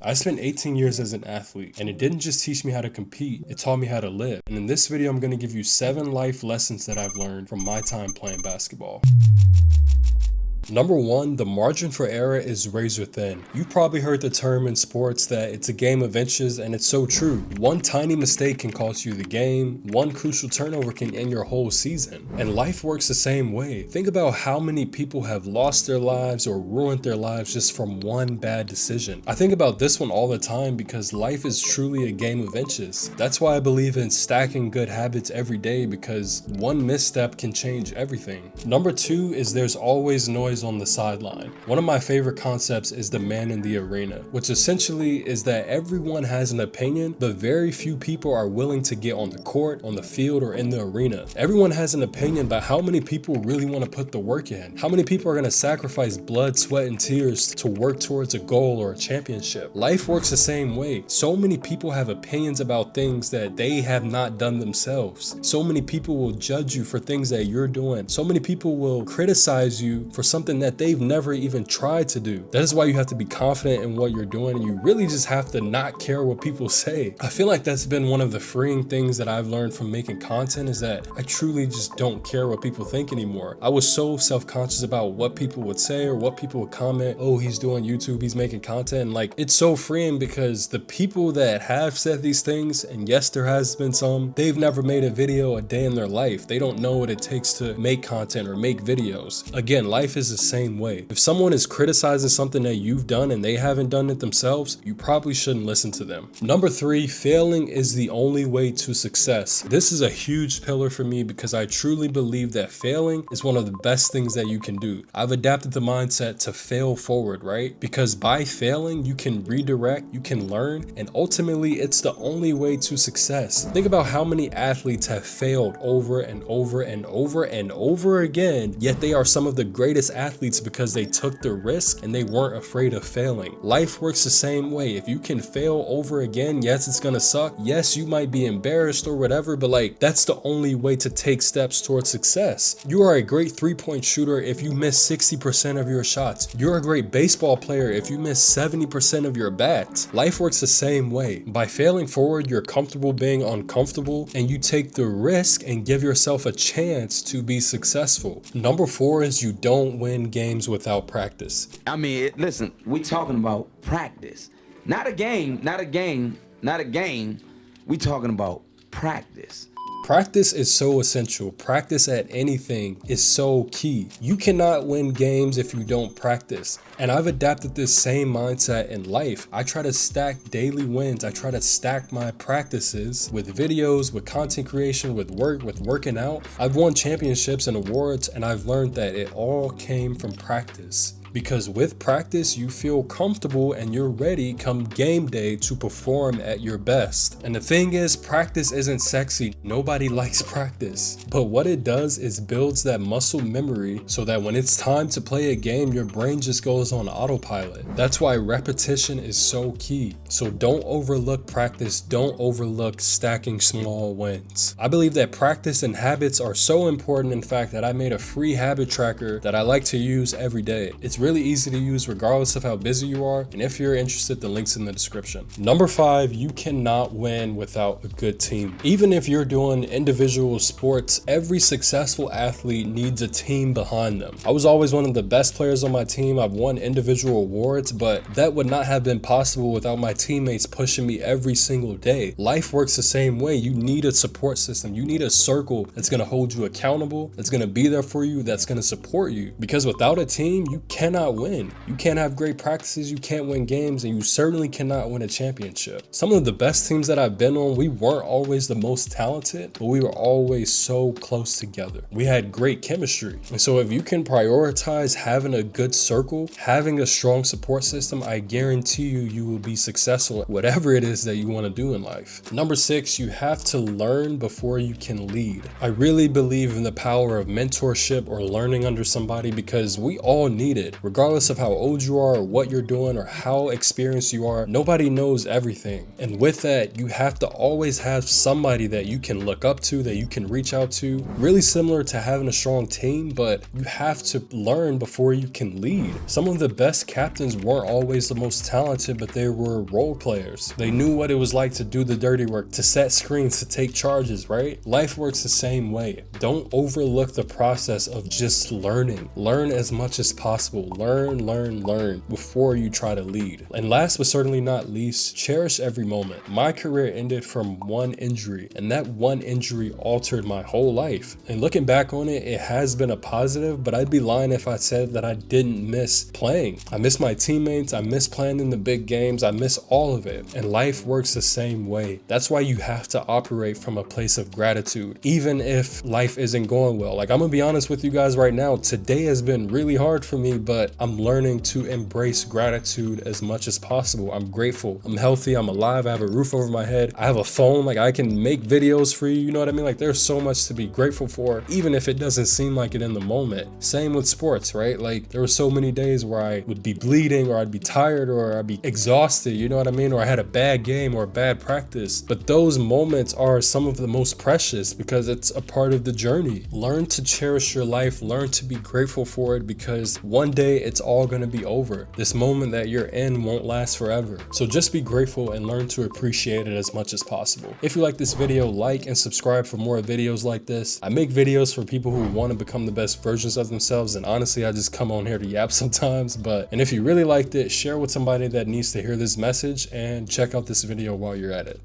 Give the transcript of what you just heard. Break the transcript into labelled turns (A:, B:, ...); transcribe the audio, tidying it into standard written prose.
A: I spent 18 years as an athlete, and it didn't just teach me how to compete, it taught me how to live. And in this video, I'm going to give you 7 life lessons that I've learned from my time playing basketball. Number 1, the margin for error is razor thin. You've probably heard the term in sports that it's a game of inches, and it's so true. One tiny mistake can cost you the game, one crucial turnover can end your whole season. And life works the same way. Think about how many people have lost their lives or ruined their lives just from one bad decision. I think about this one all the time because life is truly a game of inches. That's why I believe in stacking good habits every day, because one misstep can change everything. Number 2 is there's always noise on the sideline. One of my favorite concepts is the man in the arena, which essentially is that everyone has an opinion, but very few people are willing to get on the court, on the field, or in the arena. Everyone has an opinion, but how many people really want to put the work in? How many people are going to sacrifice blood, sweat, and tears to work towards a goal or a championship? Life works the same way. So many people have opinions about things that they have not done themselves. So many people will judge you for things that you're doing. So many people will criticize you for something that they've never even tried to do. That is why you have to be confident in what you're doing, and you really just have to not care what people say. I feel like that's been one of the freeing things that I've learned from making content, is that I truly just don't care what people think anymore. I was so self-conscious about what people would say or what people would comment. Oh, he's doing YouTube, he's making content. And like, it's so freeing because the people that have said these things, and yes, there has been some, they've never made a video a day in their life. They don't know what it takes to make content or make videos. Again, life is the same way. If someone is criticizing something that you've done and they haven't done it themselves, you probably shouldn't listen to them. Number 3, failing is the only way to success. This is a huge pillar for me because I truly believe that failing is one of the best things that you can do. I've adapted the mindset to fail forward, right? Because by failing, you can redirect, you can learn, and ultimately it's the only way to success. Think about how many athletes have failed over and over and over and over again, yet they are some of the greatest athletes because they took the risk and they weren't afraid of failing. Life works the same way. If you can fail over again, yes, it's gonna suck. Yes, you might be embarrassed or whatever, but like, that's the only way to take steps towards success. You are a great 3-point shooter if you miss 60% of your shots. You're a great baseball player if you miss 70% of your bats. Life works the same way. By failing forward, you're comfortable being uncomfortable, and you take the risk and give yourself a chance to be successful. Number 4 is you don't win games without practice.
B: I mean, listen, we talking about practice. Not a game, not a game, not a game. We talking about practice.
A: Practice is so essential. Practice at anything is so key. You cannot win games if you don't practice. And I've adapted this same mindset in life. I try to stack daily wins. I try to stack my practices with videos, with content creation, with work, with working out. I've won championships and awards, and I've learned that it all came from practice. Because with practice, you feel comfortable and you're ready come game day to perform at your best. And the thing is, practice isn't sexy. Nobody likes practice. But what it does is builds that muscle memory so that when it's time to play a game, your brain just goes on autopilot. That's why repetition is so key. So don't overlook practice. Don't overlook stacking small wins. I believe that practice and habits are so important, in fact, that I made a free habit tracker that I like to use every day. It's really easy to use regardless of how busy you are, and if you're interested, the link's in the description. Number 5, you cannot win without a good team. Even if you're doing individual sports, every successful athlete needs a team behind them. I was always one of the best players on my team. I've won individual awards, but that would not have been possible without my teammates pushing me every single day. Life works the same way. You need a support system. You need a circle that's going to hold you accountable, that's going to be there for you, that's going to support you. Because without a team, you cannot win. You can't have great practices, you can't win games, and you certainly cannot win a championship. Some of the best teams that I've been on, we weren't always the most talented, but we were always so close together. We had great chemistry. And so if you can prioritize having a good circle, having a strong support system, I guarantee you will be successful at whatever it is that you want to do in life. Number 6, you have to learn before you can lead. I really believe in the power of mentorship or learning under somebody because we all need it. Regardless of how old you are or what you're doing or how experienced you are, nobody knows everything. And with that, you have to always have somebody that you can look up to, that you can reach out to. Really similar to having a strong team, but you have to learn before you can lead. Some of the best captains weren't always the most talented, but they were role players. They knew what it was like to do the dirty work, to set screens, to take charges, right? Life works the same way. Don't overlook the process of just learning. Learn as much as possible. Learn before you try to lead. And last but certainly not least, cherish every moment. My career ended from one injury, and that one injury altered my whole life. And looking back on it, it has been a positive, but I'd be lying if I said that I didn't miss playing. I miss my teammates, I miss playing in the big games, I miss all of it. And life works the same way. That's why you have to operate from a place of gratitude, even if life isn't going well. Like, I'm gonna be honest with you guys right now, today has been really hard for me, but I'm learning to embrace gratitude as much as possible. I'm grateful, I'm healthy, I'm alive, I have a roof over my head, I have a phone, like I can make videos for you, you know what I mean? Like, there's so much to be grateful for, even if it doesn't seem like it in the moment. Same with sports, right? Like, there were so many days where I would be bleeding, or I'd be tired, or I'd be exhausted, you know what I mean? Or I had a bad game or a bad practice. But those moments are some of the most precious because it's a part of the journey. Learn to cherish your life, learn to be grateful for it, because one day it's all gonna be over. This moment that you're in won't last forever. So just be grateful and learn to appreciate it as much as possible. If you like this video, like and subscribe for more videos like this. I make videos for people who want to become the best versions of themselves, and honestly, I just come on here to yap sometimes. And if you really liked it, share with somebody that needs to hear this message, and check out this video while you're at it.